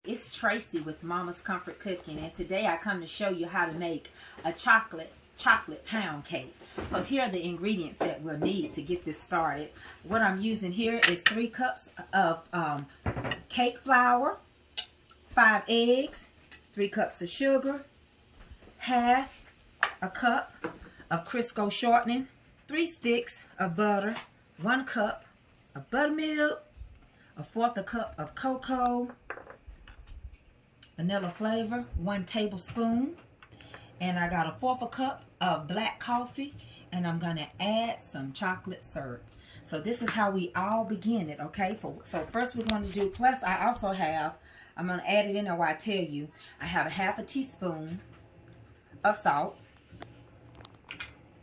It's Tracy with Mama's Comfort Cooking, and today I come to show you how to make a chocolate pound cake. So here are the ingredients that we'll need to get this started. What I'm using here is 3 cups of cake flour, 5 eggs, 3 cups of sugar, half a cup of Crisco shortening, 3 sticks of butter, 1 cup of buttermilk, 1/4 a cup of cocoa, vanilla flavor, 1 tablespoon, and I got 1/4 a cup of black coffee, and I'm gonna add some chocolate syrup. So this is how we all begin it, okay? So first we're going to do, plus I also have, I'm gonna add it in there while I tell you, I have a 1/2 teaspoon of salt,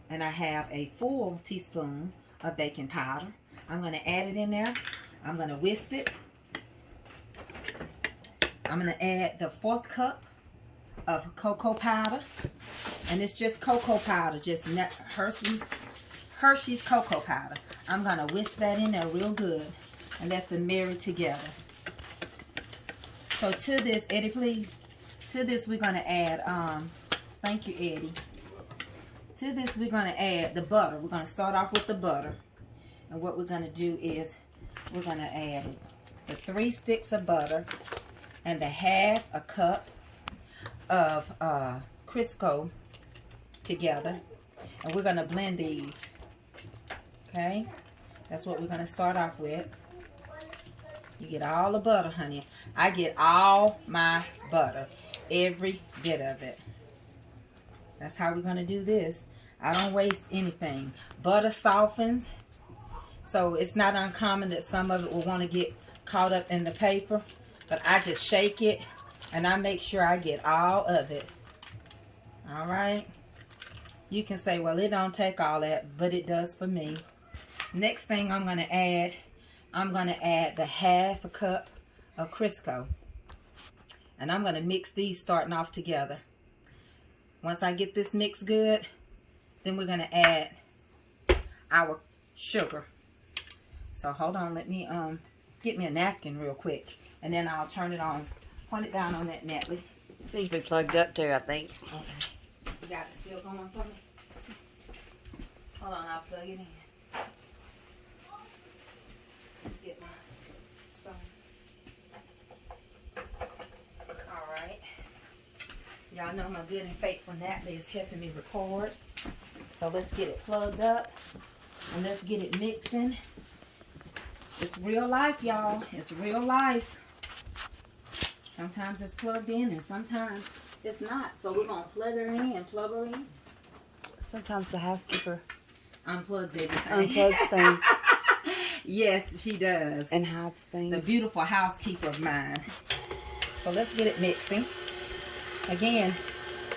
and I have a full teaspoon of baking powder. I'm gonna add it in there. I'm gonna whisk it. I'm going to add the 1/4 cup of cocoa powder. And it's just cocoa powder, just Hershey's cocoa powder. I'm going to whisk that in there real good and let them marry together. So to this, Eddie, please. To this, we're going to add, thank you, Eddie. To this, we're going to add the butter. We're going to start off with the butter. And what we're going to do is we're going to add the 3 sticks of butter and the 1/2 a cup of Crisco together, and we're gonna blend these. Okay, that's what we're gonna start off with. You get all the butter, honey. I get all my butter, every bit of it. That's how we're gonna do this. I don't waste anything. Butter softens, so it's not uncommon that some of it will want to get caught up in the paper. But I just shake it, and I make sure I get all of it. All right? You can say, well, it don't take all that, but it does for me. Next thing I'm going to add the 1/2 a cup of Crisco. And I'm going to mix these starting off together. Once I get this mixed good, then we're going to add our sugar. So hold on, let me get me a napkin real quick. And then I'll turn it on. Point it down on that, Natalie. Needs to be plugged up too, I think. Okay. You got it still going for me? Hold on, I'll plug it in. Get my spoon. Alright. Y'all know my good and faithful Natalie is helping me record. So let's get it plugged up. And let's get it mixing. It's real life, y'all. It's real life. Sometimes it's plugged in and sometimes it's not. So we're going to plug her in and plug her in. Sometimes the housekeeper unplugs everything. Unplugs things. Yes, she does. And hides things. The beautiful housekeeper of mine. So let's get it mixing. Again,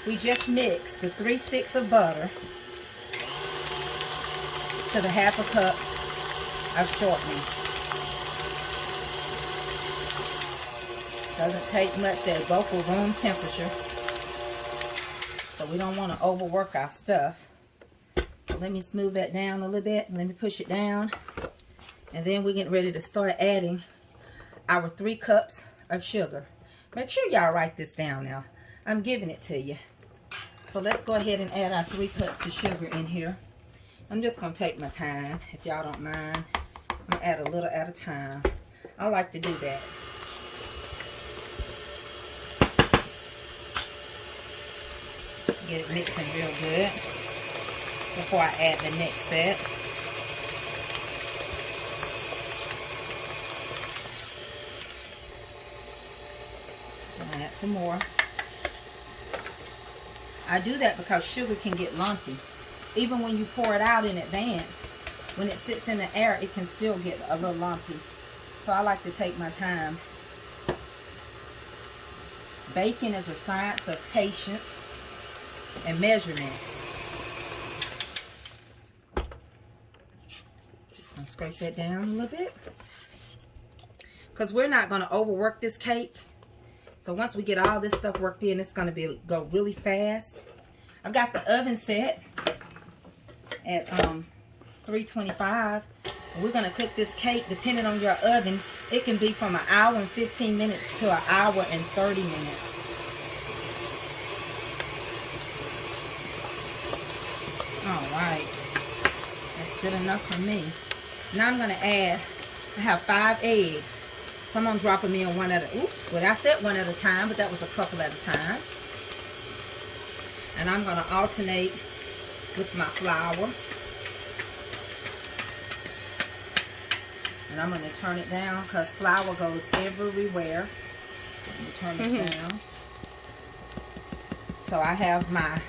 we just mixed the 3 sticks of butter to the 1/2 a cup of shortening. Doesn't take much. They're both are room temperature. So we don't want to overwork our stuff. So let me smooth that down a little bit. Let me push it down. And then we're getting ready to start adding our 3 cups of sugar. Make sure y'all write this down now. I'm giving it to you. So let's go ahead and add our 3 cups of sugar in here. I'm just going to take my time, if y'all don't mind. I'm going to add a little at a time. I like to do that. Get it mixing real good before I add the next set. I'll add some more. I do that because sugar can get lumpy. Even when you pour it out in advance, when it sits in the air, it can still get a little lumpy. So I like to take my time. Baking is a science of patience and measurement. Just gonna scrape that down a little bit, because we're not gonna overwork this cake. So once we get all this stuff worked in, it's gonna go really fast. I've got the oven set at 325. We're gonna cook this cake, depending on your oven, It can be from an hour and 15 minutes to an hour and 30 minutes. Alright. That's good enough for me. Now I'm going to add, I have 5 eggs. So I'm going to drop them in one at a, well, I said one at a time, but that was a couple at a time. And I'm going to alternate with my flour. And I'm going to turn it down because flour goes everywhere. Let me turn this down. So I have my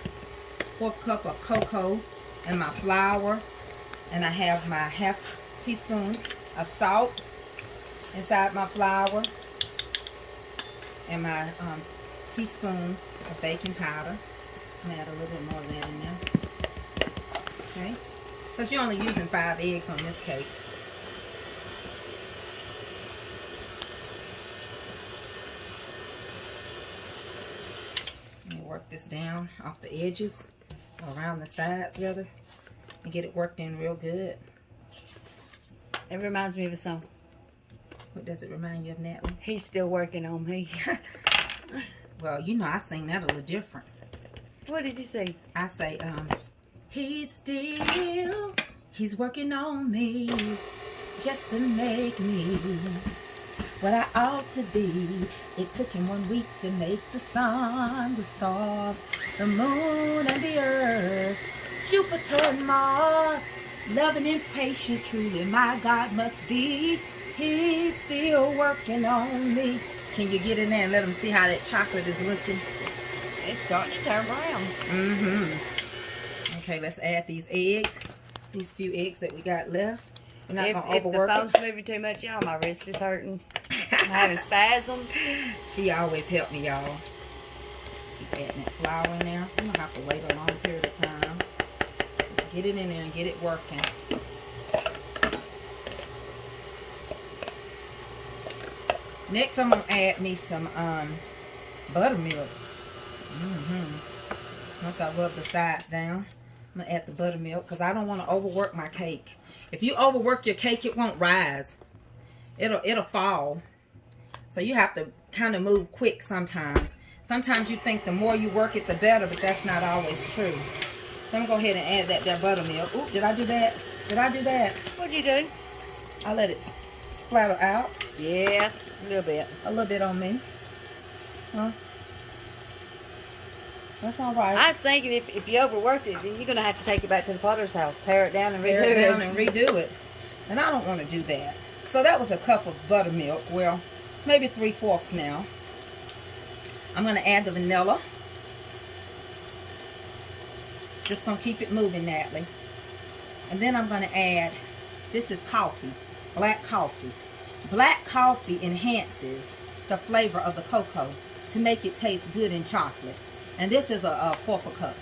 1/4 cup of cocoa and my flour. And I have my 1/2 teaspoon of salt inside my flour. And my teaspoon of baking powder. I'm going to add a little bit more of that in there. Okay? Because you're only using 5 eggs on this cake. Let me work this down off the edges, or around the sides rather, and get it worked in real good. It reminds me of a song. What does it remind you of, Natalie? He's still working on me. Well, you know I sing that a little different. What did you say? I say, he's working on me just to make me what I ought to be. It took him 1 week to make the sun, the stars, the moon, and the earth, Jupiter and Mars. Loving and patient, truly my God must be. He's still working on me. Can you get in there and let them see how that chocolate is looking? It's starting to turn brown. Okay, let's add these eggs. These few eggs that we got left. We're not going to If the overwork phone's it. moving too much, y'all, my wrist is hurting. I'm having spasms. She always helped me, y'all. Keep adding that flour in there. I'm going to have to wait a long period of time. Let's get it in there and get it working. Next, I'm going to add me some buttermilk. Once I rub the sides down, I'm going to add the buttermilk because I don't want to overwork my cake. If you overwork your cake, it won't rise. It'll fall. So you have to kind of move quick sometimes. Sometimes you think the more you work it, the better, but that's not always true. So I'm going to go ahead and add that buttermilk. Ooh, did I do that? Did I do that? What'd you do? I let it splatter out. Yeah, a little bit. A little bit on me. Huh? That's all right. I was thinking if you overworked it, then you're going to have to take it back to the potter's house, tear it down and Tear redo it down it. and redo it. And I don't want to do that. So that was a cup of buttermilk. Well, maybe 3/4 now. I'm going to add the vanilla. Just going to keep it moving, Natalie. And then I'm going to add, this is coffee, black coffee. Black coffee enhances the flavor of the cocoa to make it taste good in chocolate. And this is a 1/4 cup.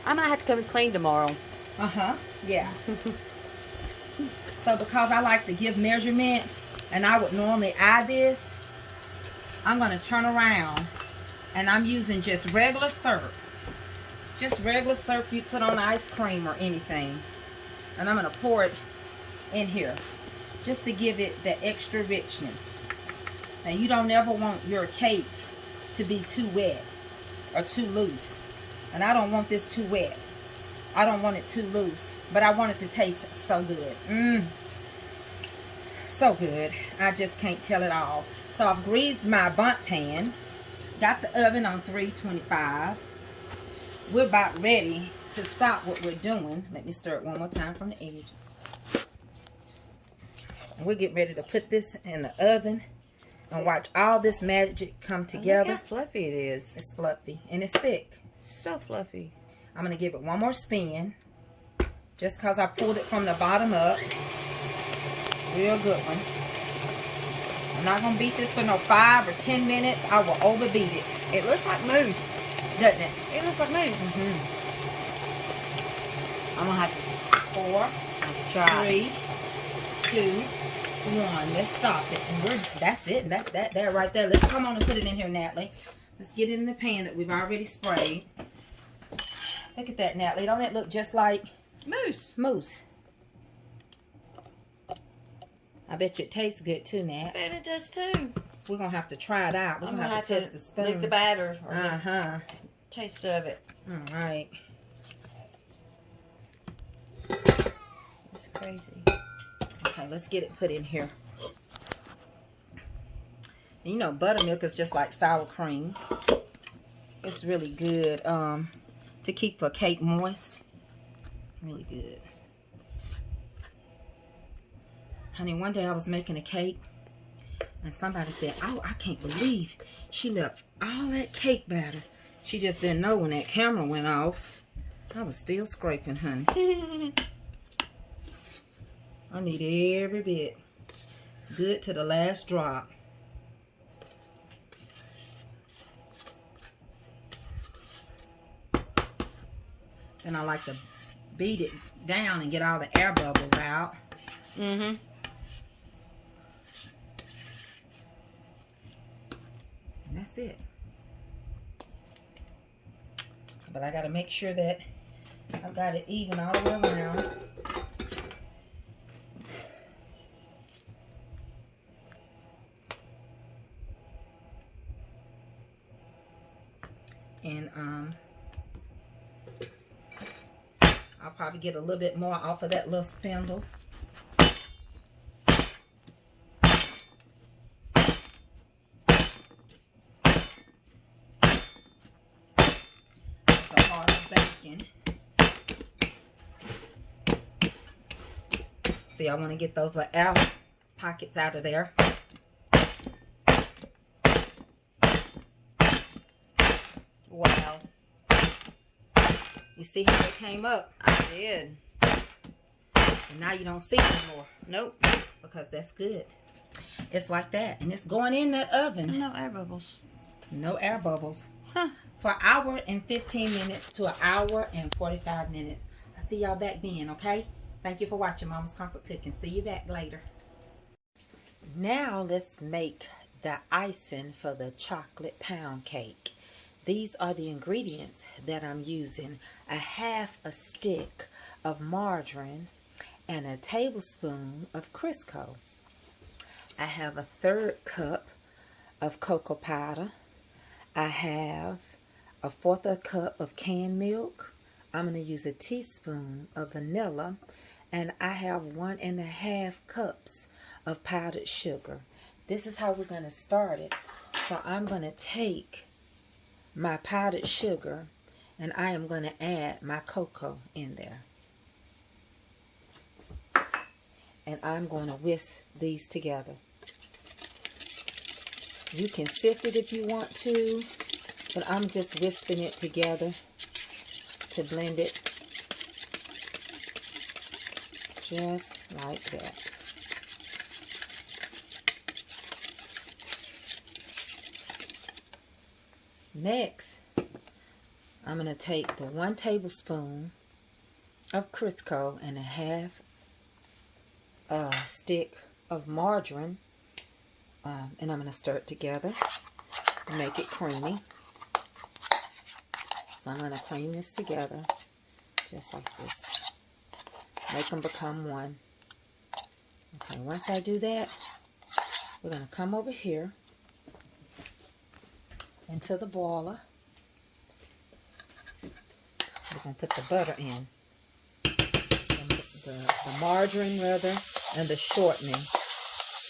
I might have to come and clean tomorrow. Yeah. So because I like to give measurements, and I would normally add this, I'm going to turn around, and I'm using just regular syrup. Just regular syrup you put on ice cream or anything. And I'm going to pour it in here, just to give it that extra richness. Now you don't ever want your cake to be too wet or too loose. And I don't want this too wet. I don't want it too loose. But I want it to taste so good. So good. I just can't tell it all. So I've greased my bundt pan. Got the oven on 325. We're about ready to stop what we're doing. Let me stir it one more time from the edge. And we're getting ready to put this in the oven and watch all this magic come together. Look how fluffy it is. It's fluffy and it's thick. So fluffy. I'm going to give it one more spin. Just because I pulled it from the bottom up. Real good one. I'm not going to beat this for no 5 or 10 minutes. I will overbeat it. It looks like mousse. Doesn't it? It looks like mousse. I'm going to have to 4, let's try. 3, 2, 1. Let's stop it. And that's it. That's that there right there. Let's come on and put it in here, Natalie. Let's get it in the pan that we've already sprayed. Look at that, Natalie. Don't it look just like Mousse. mousse? I bet you it tastes good too, Nat. I bet it does too. We're going to have to try it out. We're going to have to test the spoon. Lick the batter. Or Uh-huh. Taste of it. All right. It's crazy. Okay, let's get it put in here. And you know, buttermilk is just like sour cream. It's really good to keep a cake moist. Really good. Honey, one day I was making a cake and somebody said, oh, I can't believe she left all that cake batter. She just didn't know when that camera went off. I was still scraping, honey. I need every bit. It's good to the last drop. Then I like to beat it down and get all the air bubbles out. Mm-hmm. And that's it. But I got to make sure that I've got it even all the way around. And I'll probably get a little bit more off of that little spindle. The heart of bacon. See, I want to get those little air pockets out of there. Wow. You see how it came up? I did. And now you don't see it anymore. Nope. Because that's good. It's like that. And it's going in that oven. No air bubbles. No air bubbles. Huh. For an hour and 15 minutes to an hour and 45 minutes. I'll see y'all back then, okay? Thank you for watching Mama's Comfort Cooking. See you back later. Now let's make the icing for the chocolate pound cake. These are the ingredients that I'm using. A half a stick of margarine and a tablespoon of Crisco. I have a 1/3 cup of cocoa powder. I have a 1/4 cup of canned milk. I'm going to use a teaspoon of vanilla. And I have 1½ cups of powdered sugar. This is how we're going to start it. So I'm going to take my powdered sugar and I am going to add my cocoa in there. And I'm going to whisk these together. You can sift it if you want to, but I'm just whisking it together to blend it just like that. Next, I'm going to take the 1 tablespoon of Crisco and a half stick of margarine, and I'm going to stir it together and make it creamy. So I'm going to cream this together just like this. Make them become one. Okay, once I do that, we're going to come over here into the boiler. We're going to put the butter in. The margarine rather, and the shortening.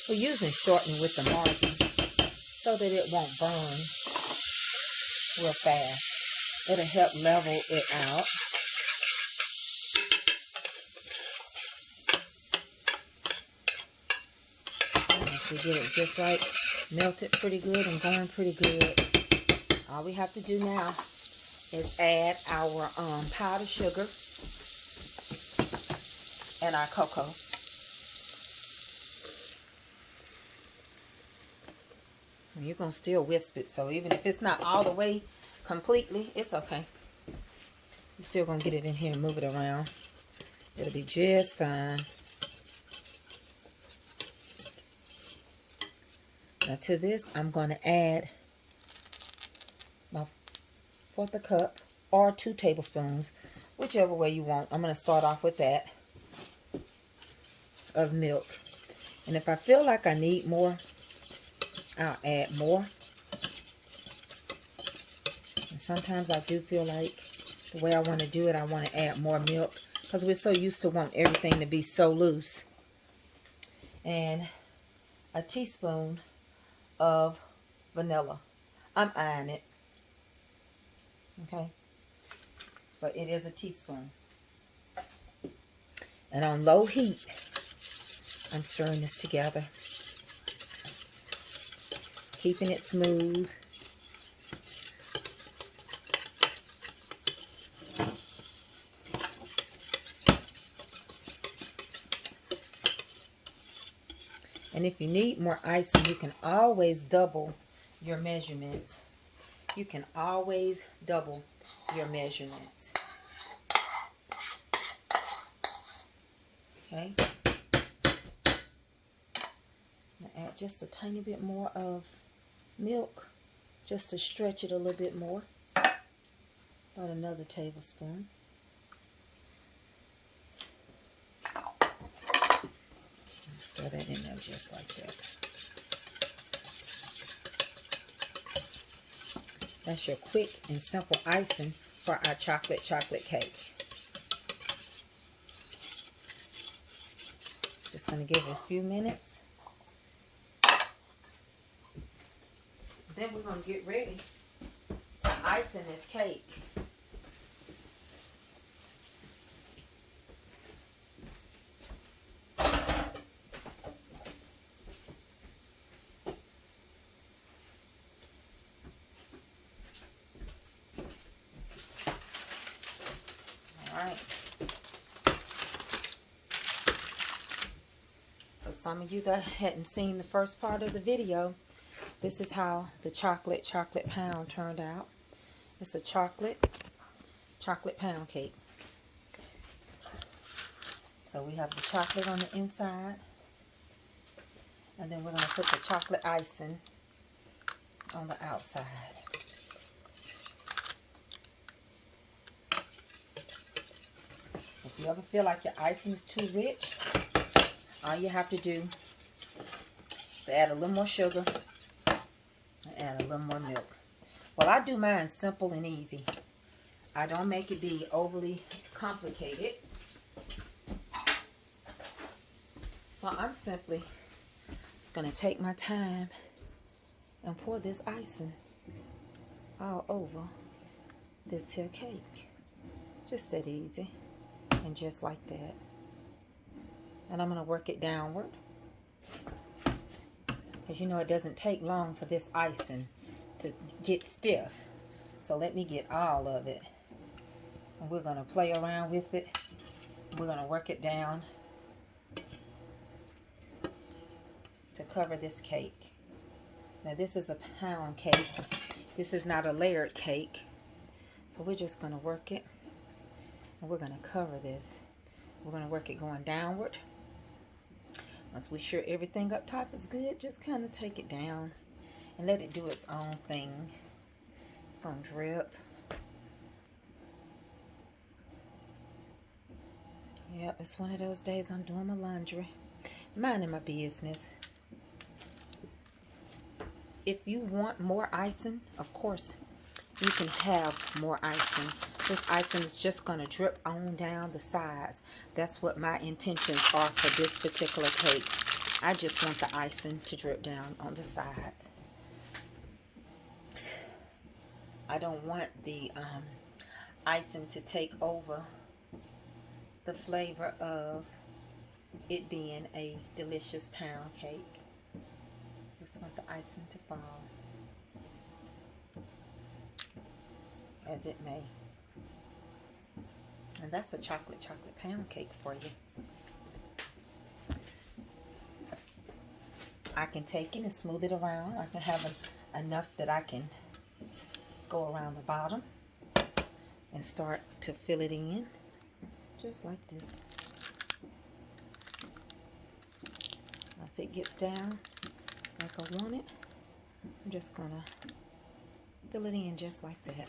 We're using shortening with the margarine so that it won't burn real fast. It'll help level it out. Once we get it just right, melted pretty good and going pretty good. All we have to do now is add our powdered sugar and our cocoa. And you're going to still whisk it, so even if it's not all the way completely, it's okay. You're still going to get it in here and move it around. It'll be just fine. Now to this, I'm going to add my 1/4 cup or 2 tablespoons, whichever way you want. I'm going to start off with that of milk. And if I feel like I need more, I'll add more. And sometimes I do feel like the way I want to do it, I want to add more milk because we're so used to wanting everything to be so loose. And a teaspoon of vanilla. I'm eyeing it. Okay? But it is a teaspoon. And on low heat, I'm stirring this together. Keeping it smooth. And if you need more icing, you can always double your measurements. You can always double your measurements. Okay. Add just a tiny bit more of milk, just to stretch it a little bit more. About another tablespoon. Stir that in there just like that. That's your quick and simple icing for our chocolate cake. Just going to give it a few minutes. Then we're going to get ready to icing this cake. Alright. For some of you that hadn't seen the first part of the video, this is how the chocolate pound turned out. It's a chocolate pound cake. So we have the chocolate on the inside, and then we're going to put the chocolate icing on the outside. If you ever feel like your icing is too rich, all you have to do is add a little more sugar and add a little more milk. Well, I do mine simple and easy. I don't make it be overly complicated. So I'm simply going to take my time and pour this icing all over this here cake. Just that easy. And just like that. And I'm going to work it downward. Because you know it doesn't take long for this icing to get stiff. So let me get all of it. And we're going to play around with it. We're going to work it down to cover this cake. Now this is a pound cake. This is not a layered cake. So we're just going to work it. And we're going to cover this. We're going to work it going downward. Once we're sure everything up top is good, just kind of take it down and let it do its own thing. It's going to drip. Yep, it's one of those days I'm doing my laundry, minding my business. If you want more icing, of course, you can have more icing. This icing is just going to drip on down the sides. That's what my intentions are for this particular cake. I just want the icing to drip down on the sides. I don't want the icing to take over the flavor of it being a delicious pound cake. Just want the icing to fall as it may. And that's a chocolate pound cake for you. I can take it and smooth it around. I can have enough that I can go around the bottom and start to fill it in just like this. Once it gets down like I want it, I'm just gonna fill it in just like that.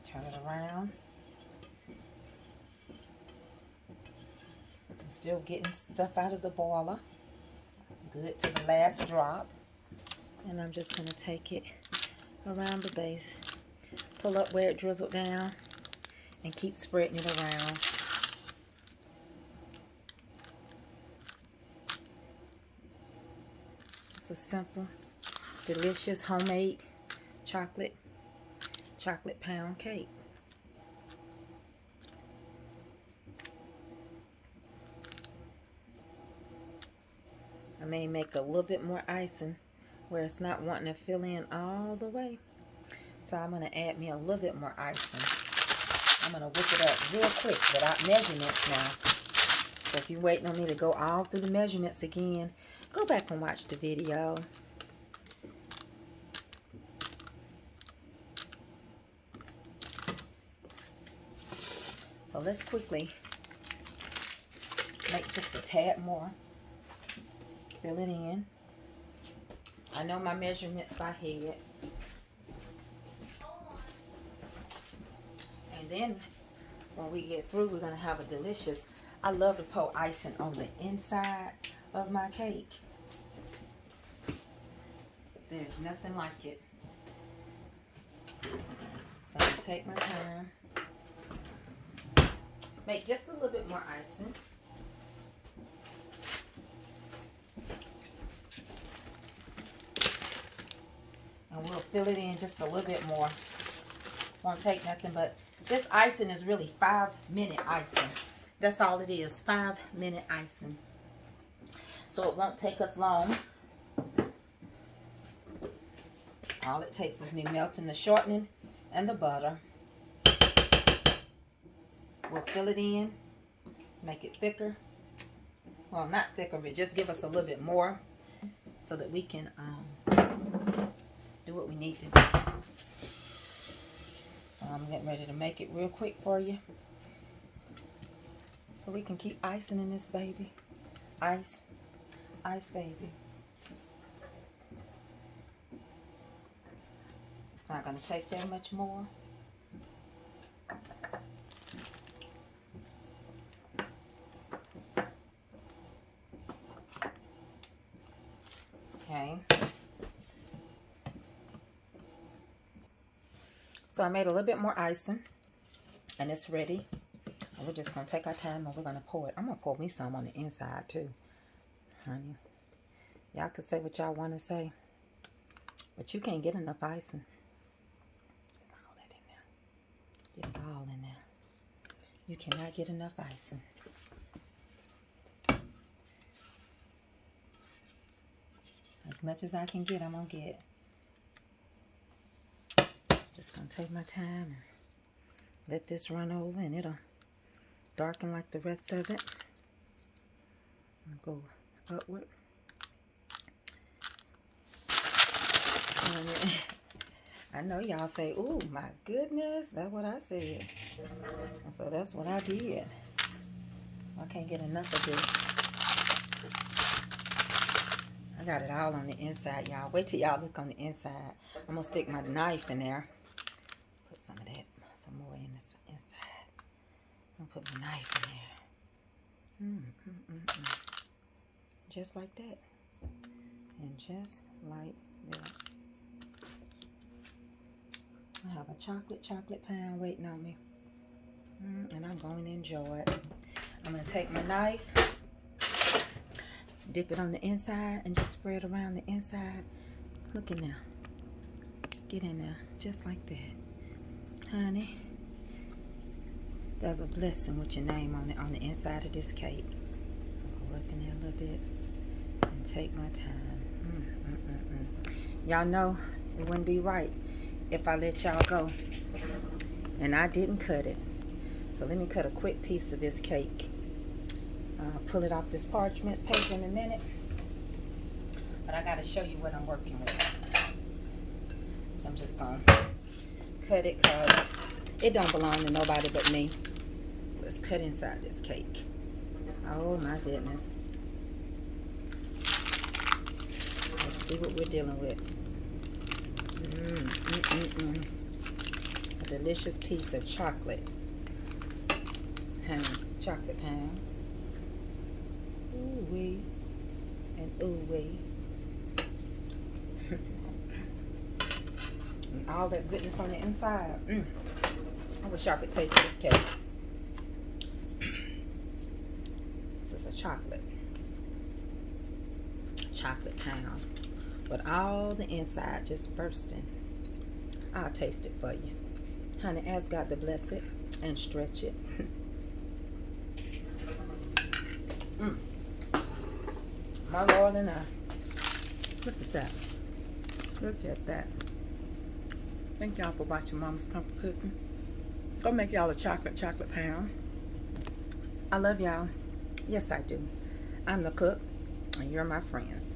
Turn it around. I'm Still getting stuff out of the boiler. Good to the last drop. And I'm just going to take it around the base. Pull up where it drizzled down and keep spreading it around. It's a simple, delicious, homemade chocolate pound cake. I may make a little bit more icing where it's not wanting to fill in all the way. So I'm going to add me a little bit more icing. I'm going to whip it up real quick without measurements now. So if you're waiting on me to go all through the measurements again, go back and watch the video. So let's quickly make just a tad more. Fill it in. I know my measurements by head. And then when we get through, we're going to have a delicious, I love to pour icing on the inside of my cake. There's nothing like it. So I'm going to take my time. Make just a little bit more icing. And we'll fill it in just a little bit more. Won't take nothing, but this icing is really 5-minute icing. That's all it is, 5-minute icing. So it won't take us long. All it takes is me melting the shortening and the butter. We'll fill it in, make it thicker. Well, not thicker, but just give us a little bit more so that we can do what we need to do. So I'm getting ready to make it real quick for you so we can keep icing in this baby. Ice, baby. It's not going to take that much more. Okay. So I made a little bit more icing and it's ready. And we're just going to take our time and we're going to pour it. I'm going to pour me some on the inside too, honey. Y'all can say what y'all want to say, but you can't get enough icing. Get all that in there. Get it all in there. You cannot get enough icing. As much as I can get, I'm going to get. Just going to take my time and let this run over and it'll darken like the rest of it. I'll go upward. I know y'all say, "Ooh, my goodness," that's what I said. And so that's what I did. I can't get enough of this. I got it all on the inside, y'all. Wait till y'all look on the inside. I'm going to stick my knife in there. Put some of that, some more in this inside. I'm going to put my knife in there. Just like that. And just like that. I have a chocolate pound waiting on me. And I'm going to enjoy it. I'm going to take my knife, dip it on the inside, and just spread around the inside. Look in there. Get in there. Just like that. Honey, there's a blessing with your name on it on the inside of this cake. I'll go up in there a little bit and take my time. Y'all know it wouldn't be right if I let y'all go and I didn't cut it. So let me cut a quick piece of this cake. I'll pull it off this parchment paper in a minute. But I got to show you what I'm working with. So I'm just going to cut it because it don't belong to nobody but me. So let's cut inside this cake. Oh my goodness. Let's see what we're dealing with. A delicious piece of chocolate. Chocolate pound. Ooh wee. And ooh wee. And all that goodness on the inside. I wish y'all could taste this cake. This is a chocolate pound, but all the inside just bursting. I'll taste it for you. Honey, ask God to bless it and stretch it. My Lord and I. Look at that. Look at that. Thank y'all for watching Mama's Comfort Cooking. Go make y'all a chocolate pound. I love y'all. Yes, I do. I'm the cook, and you're my friends.